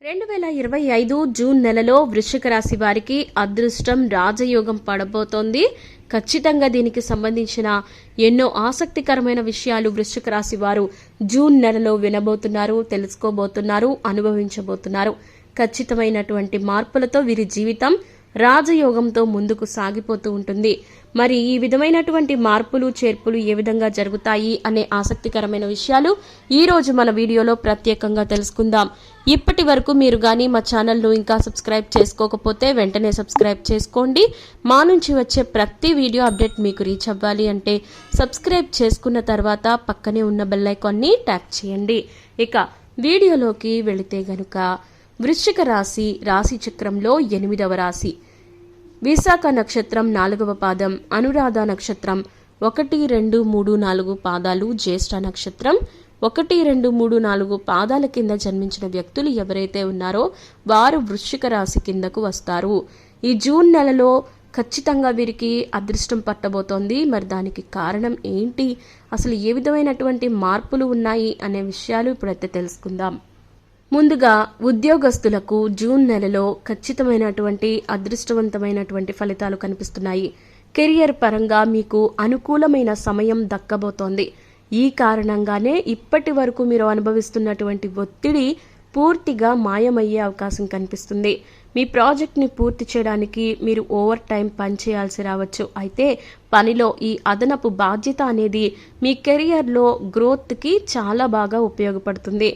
2025 June నెలలో వృశ్చిక రాశి వారికి అదృష్టం రాజయోగం పడబోతోంది. ఖచ్చితంగా దీనికి సంబంధించిన ఎన్నో ఆసక్తికరమైన విషయాలు వృశ్చిక రాశి వారు జూన్ నెలలో వినబోతున్నారు, తెలుసుకోబోతున్నారు, అనుభవించబోతున్నారు. ఖచ్చితమైనటువంటి మార్పులతో వీరి జీవితం రాజయోగంతో ముందుకు సాగిపోతూ ఉంటుంది. మరి ఈ విధమైనటువంటి మార్పులు చేర్పులు ఏ విధంగా జరుగుతాయి అనే ఆసక్తికరమైన విషయాలు ఈ రోజు మన వీడియోలో ప్రత్యేకంగా తెలుసుకుందాం. ఇప్పటి వరకు మీరు కానీ మా ఛానల్ను ఇంకా సబ్స్క్రైబ్ చేసుకోకపోతే వెంటనే సబ్స్క్రైబ్ చేసుకోండి. మా నుంచి వచ్చే ప్రతి వీడియో అప్డేట్ మీకు రీచ్ అవ్వాలి అంటే సబ్స్క్రైబ్ చేసుకున్న తర్వాత పక్కనే ఉన్న బెల్ ఐకాన్ని ట్యాప్ చేయండి. ఇక వీడియోలోకి వెళితే గనుక వృశ్చిక రాశి రాశి చక్రంలో 8వ రాశి. విశాఖ నక్షత్రం 4వ పాదం, అనురాధ నక్షత్రం 1, 2, 3, 4 పాదాలు, జ్యేష్ఠ నక్షత్రం 1, 2, 3, 4 పాదాల కింద జన్మించిన వ్యక్తులు ఎవరైతే ఉన్నారో వారు వృశ్చిక రాశి కిందకు వస్తారు. ఈ జూన్ నెలలో ఖచ్చితంగా వీరికి అదృష్టం పట్టబోతోంది. మరి దానికి కారణం ఏంటి, అసలు ఏ విధమైనటువంటి మార్పులు ఉన్నాయి అనే విషయాలు ఇప్పుడైతే తెలుసుకుందాం. ముందుగా ఉద్యోగస్తులకు జూన్ నెలలో ఖచ్చితమైనటువంటి అదృష్టవంతమైనటువంటి ఫలితాలు కనిపిస్తున్నాయి. కెరియర్ పరంగా మీకు అనుకూలమైన సమయం దక్కబోతోంది. ఈ కారణంగానే ఇప్పటి వరకు మీరు అనుభవిస్తున్నటువంటి ఒత్తిడి పూర్తిగా మాయమయ్యే అవకాశం కనిపిస్తుంది. మీ ప్రాజెక్ట్ని పూర్తి చేయడానికి మీరు ఓవర్ టైం పనిచేయాల్సి రావచ్చు. అయితే పనిలో ఈ అదనపు బాధ్యత అనేది మీ కెరియర్లో గ్రోత్కి చాలా బాగా ఉపయోగపడుతుంది.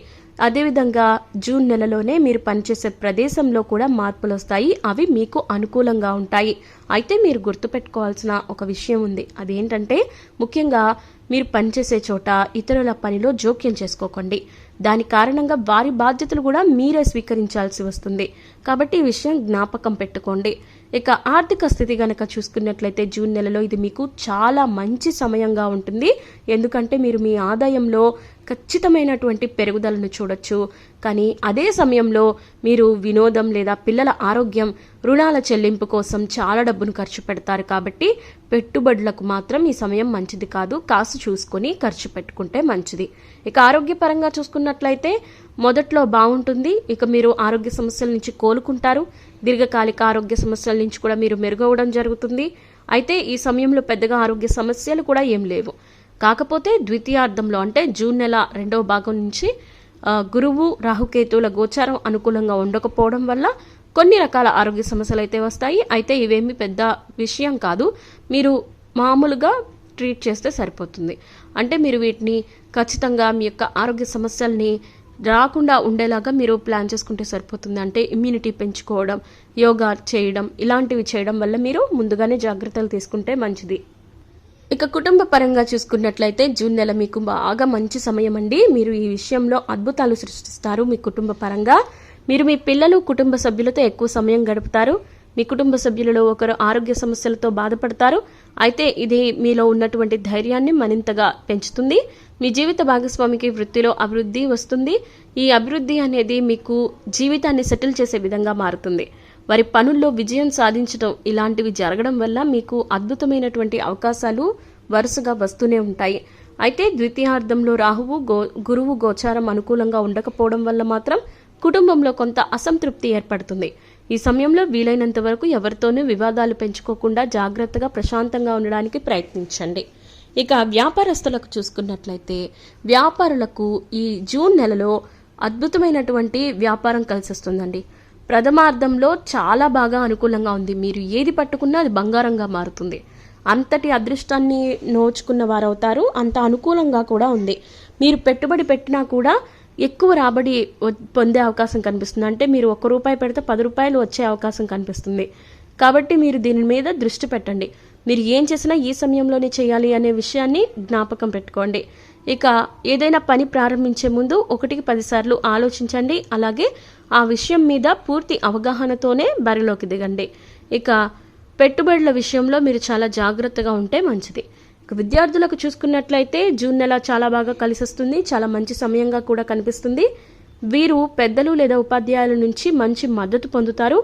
అదేవిధంగా జూన్ నెలలోనే మీరు పనిచేసే ప్రదేశంలో కూడా మార్పులు వస్తాయి. అవి మీకు అనుకూలంగా ఉంటాయి. అయితే మీరు గుర్తుపెట్టుకోవాల్సిన ఒక విషయం ఉంది. అదేంటంటే ముఖ్యంగా మీరు పనిచేసే చోట ఇతరుల పనిలో జోక్యం చేసుకోకండి. దాని కారణంగా వారి బాధ్యతలు కూడా మీరే స్వీకరించాల్సి వస్తుంది. కాబట్టి ఈ విషయం జ్ఞాపకం పెట్టుకోండి. ఇక ఆర్థిక స్థితి గనక చూసుకున్నట్లయితే జూన్ నెలలో ఇది మీకు చాలా మంచి సమయంగా ఉంటుంది. ఎందుకంటే మీరు మీ ఆదాయంలో ఖచ్చితమైనటువంటి పెరుగుదలను చూడొచ్చు. కానీ అదే సమయంలో మీరు వినోదం లేదా పిల్లల ఆరోగ్యం, రుణాల చెల్లింపు కోసం చాలా డబ్బును ఖర్చు పెడతారు. కాబట్టి పెట్టుబడులకు మాత్రం ఈ సమయం మంచిది కాదు. కాసు చూసుకొని ఖర్చు పెట్టుకుంటే మంచిది. ఇక ఆరోగ్యపరంగా చూసుకున్నట్లయితే మొదట్లో బాగుంటుంది. ఇక మీరు ఆరోగ్య సమస్యల నుంచి కోలుకుంటారు. దీర్ఘకాలిక ఆరోగ్య సమస్యల నుంచి కూడా మీరు మెరుగవడం జరుగుతుంది. అయితే ఈ సమయంలో పెద్దగా ఆరోగ్య సమస్యలు కూడా ఏం లేవు. కాకపోతే ద్వితీయార్థంలో అంటే జూన్ నెల 2వ భాగం నుంచి గురువు రాహుకేతువుల గోచారం అనుకూలంగా ఉండకపోవడం వల్ల కొన్ని రకాల ఆరోగ్య సమస్యలు అయితే వస్తాయి. అయితే ఇవేమీ పెద్ద విషయం కాదు. మీరు మామూలుగా ట్రీట్ చేస్తే సరిపోతుంది. అంటే మీరు వీటిని ఖచ్చితంగా మీ యొక్క ఆరోగ్య సమస్యల్ని రాకుండా ఉండేలాగా మీరు ప్లాన్ చేసుకుంటే సరిపోతుంది. అంటే ఇమ్యూనిటీ పెంచుకోవడం, యోగా చేయడం, ఇలాంటివి చేయడం వల్ల మీరు ముందుగానే జాగ్రత్తలు తీసుకుంటే మంచిది. ఇక కుటుంబ పరంగా చూసుకున్నట్లయితే జూన్ నెల మీకు బాగా మంచి సమయం అండి. మీరు ఈ విషయంలో అద్భుతాలు సృష్టిస్తారు. మీ కుటుంబ పరంగా మీరు మీ పిల్లలు, కుటుంబ సభ్యులతో ఎక్కువ సమయం గడుపుతారు. మీ కుటుంబ సభ్యులలో ఒకరు ఆరోగ్య సమస్యలతో బాధపడతారు. అయితే ఇది మీలో ఉన్నటువంటి ధైర్యాన్ని మరింతగా పెంచుతుంది. మీ జీవిత భాగస్వామికి వృత్తిలో అభివృద్ధి వస్తుంది. ఈ అభివృద్ధి అనేది మీకు జీవితాన్ని సెటిల్ చేసే విధంగా మారుతుంది. వారి పనుల్లో విజయం సాధించడం ఇలాంటివి జరగడం వల్ల మీకు అద్భుతమైనటువంటి అవకాశాలు వరుసగా వస్తూనే ఉంటాయి. అయితే ద్వితీయార్థంలో రాహువు గురువు గోచారం అనుకూలంగా ఉండకపోవడం వల్ల మాత్రం కుటుంబంలో కొంత అసంతృప్తి ఏర్పడుతుంది. ఈ సమయంలో వీలైనంత వరకు ఎవరితోనూ వివాదాలు పెంచుకోకుండా జాగ్రత్తగా ప్రశాంతంగా ఉండడానికి ప్రయత్నించండి. ఇక వ్యాపారస్తులకు చూసుకున్నట్లయితే వ్యాపారులకు ఈ జూన్ నెలలో అద్భుతమైనటువంటి వ్యాపారం కలిసి వస్తుందండి. ప్రథమార్థంలో చాలా బాగా అనుకూలంగా ఉంది. మీరు ఏది పట్టుకున్నా అది బంగారంగా మారుతుంది. అంతటి అదృష్టాన్ని నోచుకున్న వారవుతారు. అంత అనుకూలంగా కూడా ఉంది. మీరు పెట్టుబడి పెట్టినా కూడా ఎక్కువ రాబడి పొందే అవకాశం కనిపిస్తుంది. అంటే మీరు ₹1 పెడితే ₹10 వచ్చే అవకాశం కనిపిస్తుంది. కాబట్టి మీరు దీని మీద దృష్టి పెట్టండి. మీరు ఏం చేసినా ఈ సమయంలోనే చేయాలి అనే విషయాన్ని జ్ఞాపకం పెట్టుకోండి. ఇక ఏదైనా పని ప్రారంభించే ముందు 1కి 10 సార్లు ఆలోచించండి. అలాగే ఆ విషయం మీద పూర్తి అవగాహనతోనే బరిలోకి దిగండి. ఇక పెట్టుబడుల విషయంలో మీరు చాలా జాగ్రత్తగా ఉంటే మంచిది. ఇక విద్యార్థులకు చూసుకున్నట్లయితే జూన్ నెల చాలా బాగా కలిసి వస్తుంది. చాలా మంచి సమయంగా కూడా కనిపిస్తుంది. వీరు పెద్దలు లేదా ఉపాధ్యాయుల నుంచి మంచి మద్దతు పొందుతారు.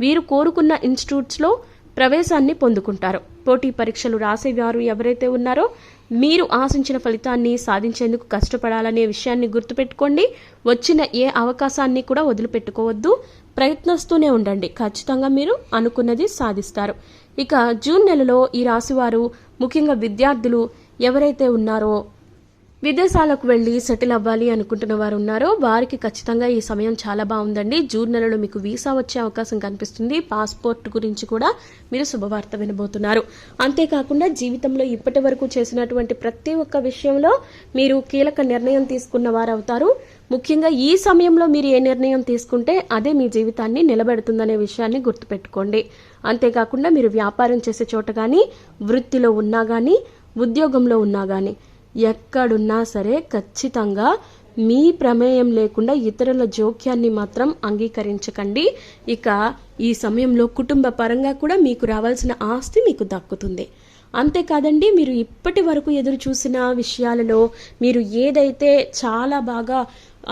వీరు కోరుకున్న ఇన్స్టిట్యూట్స్లో ప్రవేశాన్ని పొందుకుంటారు. పోటీ పరీక్షలు రాసేవారు ఎవరైతే ఉన్నారో మీరు ఆశించిన ఫలితాన్ని సాధించేందుకు కష్టపడాలనే విషయాన్ని గుర్తుపెట్టుకోండి. వచ్చిన ఏ అవకాశాన్ని కూడా వదిలిపెట్టుకోవద్దు, ప్రయత్నిస్తూనే ఉండండి. ఖచ్చితంగా మీరు అనుకున్నది సాధిస్తారు. ఇక జూన్ నెలలో ఈ రాశివారు, ముఖ్యంగా విద్యార్థులు ఎవరైతే ఉన్నారో, విదేశాలకు వెళ్ళి సెటిల్ అవ్వాలి అనుకుంటున్న వారు ఉన్నారో వారికి ఖచ్చితంగా ఈ సమయం చాలా బాగుందండి. జూన్ నెలలో మీకు వీసా వచ్చే అవకాశం కనిపిస్తుంది. పాస్పోర్ట్ గురించి కూడా మీరు శుభవార్త వినబోతున్నారు. అంతేకాకుండా జీవితంలో ఇప్పటి వరకు చేసినటువంటి ప్రతి ఒక్క విషయంలో మీరు కీలక నిర్ణయం తీసుకున్న వారు అవుతారు. ముఖ్యంగా ఈ సమయంలో మీరు ఏ నిర్ణయం తీసుకుంటే అదే మీ జీవితాన్ని నిలబెడుతుందనే విషయాన్ని గుర్తుపెట్టుకోండి. అంతేకాకుండా మీరు వ్యాపారం చేసే చోట కానీ, వృత్తిలో ఉన్నా కానీ, ఉద్యోగంలో ఉన్నా కానీ, ఎక్కడున్నా సరే ఖచ్చితంగా మీ ప్రమేయం లేకుండా ఇతరుల జోక్యాన్ని మాత్రం అంగీకరించకండి. ఇక ఈ సమయంలో కుటుంబ పరంగా కూడా మీకు రావాల్సిన ఆస్తి మీకు దక్కుతుంది. అంతేకాదండి, మీరు ఇప్పటి వరకు ఎదురు చూసిన విషయాలలో మీరు ఏదైతే చాలా బాగా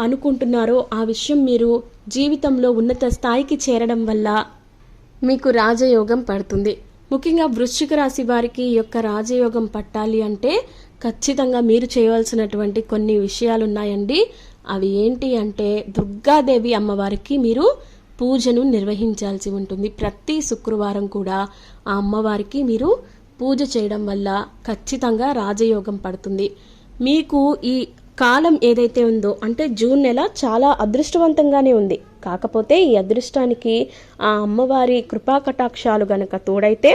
అనుకుంటున్నారో ఆ విషయం మీరు జీవితంలో ఉన్నత స్థాయికి చేరడం వల్ల మీకు రాజయోగం పడుతుంది. ముఖ్యంగా వృశ్చిక రాశి వారికి ఈ యొక్క రాజయోగం పట్టాలి అంటే ఖచ్చితంగా మీరు చేయవలసినటువంటి కొన్ని విషయాలు ఉన్నాయండి. అవి ఏంటి అంటే, దుర్గాదేవి అమ్మవారికి మీరు పూజను నిర్వహించాల్సి ఉంటుంది. ప్రతి శుక్రవారం కూడా ఆ అమ్మవారికి మీరు పూజ చేయడం వల్ల ఖచ్చితంగా రాజయోగం పడుతుంది. మీకు ఈ కాలం ఏదైతే ఉందో అంటే జూన్ నెల చాలా అదృష్టవంతంగానే ఉంది. కాకపోతే ఈ అదృష్టానికి ఆ అమ్మవారి కృపా కటాక్షాలు గనక తోడైతే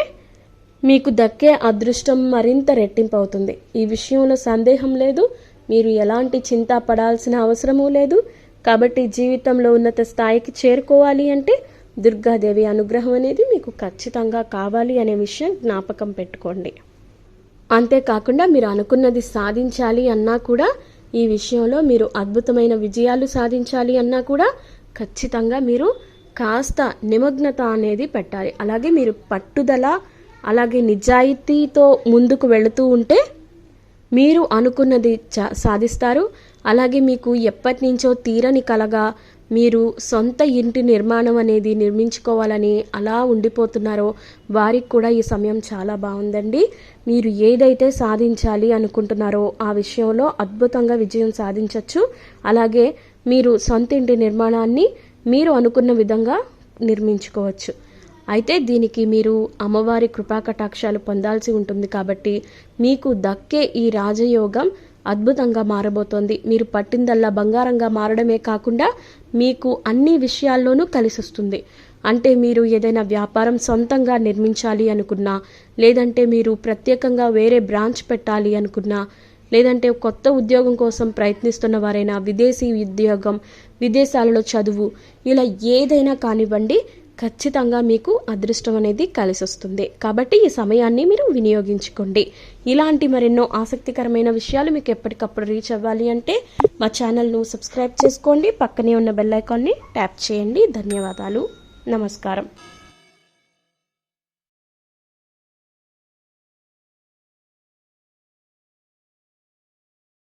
మీకు దక్కే అదృష్టం మరింత రెట్టింపు అవుతుంది. ఈ విషయంలో సందేహం లేదు. మీరు ఎలాంటి చింత పడాల్సిన అవసరమూ లేదు. కాబట్టి జీవితంలో ఉన్నత స్థాయికి చేరుకోవాలి అంటే దుర్గాదేవి అనుగ్రహం అనేది మీకు ఖచ్చితంగా కావాలి అనే విషయం జ్ఞాపకం పెట్టుకోండి. అంతేకాకుండా మీరు అనుకున్నది సాధించాలి అన్నా కూడా, ఈ విషయంలో మీరు అద్భుతమైన విజయాలు సాధించాలి అన్నా కూడా ఖచ్చితంగా మీరు కాస్త నిమగ్నత అనేది పెట్టాలి. అలాగే మీరు పట్టుదల, అలాగే నిజాయితీతో ముందుకు వెళుతూ ఉంటే మీరు అనుకున్నది సాధిస్తారు. అలాగే మీకు ఎప్పటి నుంచో తీరని కలగా మీరు సొంత ఇంటి నిర్మాణం అనేది నిర్మించుకోవాలని అలా ఉండిపోతున్నారో వారికి కూడా ఈ సమయం చాలా బాగుందండి. మీరు ఏదైతే సాధించాలి అనుకుంటున్నారో ఆ విషయంలో అద్భుతంగా విజయం సాధించవచ్చు. అలాగే మీరు సొంత ఇంటి నిర్మాణాన్ని మీరు అనుకున్న విధంగా నిర్మించుకోవచ్చు. అయితే దీనికి మీరు అమ్మవారి కృపా కటాక్షాలు పొందాల్సి ఉంటుంది. కాబట్టి మీకు దక్కే ఈ రాజయోగం అద్భుతంగా మారబోతోంది. మీరు పట్టిందల్లా బంగారంగా మారడమే కాకుండా మీకు అన్ని విషయాల్లోనూ కలిసి వస్తుంది. అంటే మీరు ఏదైనా వ్యాపారం సొంతంగా నిర్మించాలి అనుకున్నా, లేదంటే మీరు ప్రత్యేకంగా వేరే బ్రాంచ్ పెట్టాలి అనుకున్నా, లేదంటే కొత్త ఉద్యోగం కోసం ప్రయత్నిస్తున్న వారైనా, విదేశీ ఉద్యోగం, విదేశాలలో చదువు, ఇలా ఏదైనా కానివ్వండి, ఖచ్చితంగా మీకు అదృష్టం అనేది కలిసి వస్తుంది. కాబట్టి ఈ సమయాన్ని మీరు వినియోగించుకోండి. ఇలాంటి మరెన్నో ఆసక్తికరమైన విషయాలు మీకు ఎప్పటికప్పుడు రీచ్ అవ్వాలి అంటే మా ఛానల్ను సబ్స్క్రైబ్ చేసుకోండి. పక్కనే ఉన్న బెల్ ఐకాన్ని ట్యాప్ చేయండి. ధన్యవాదాలు. నమస్కారం.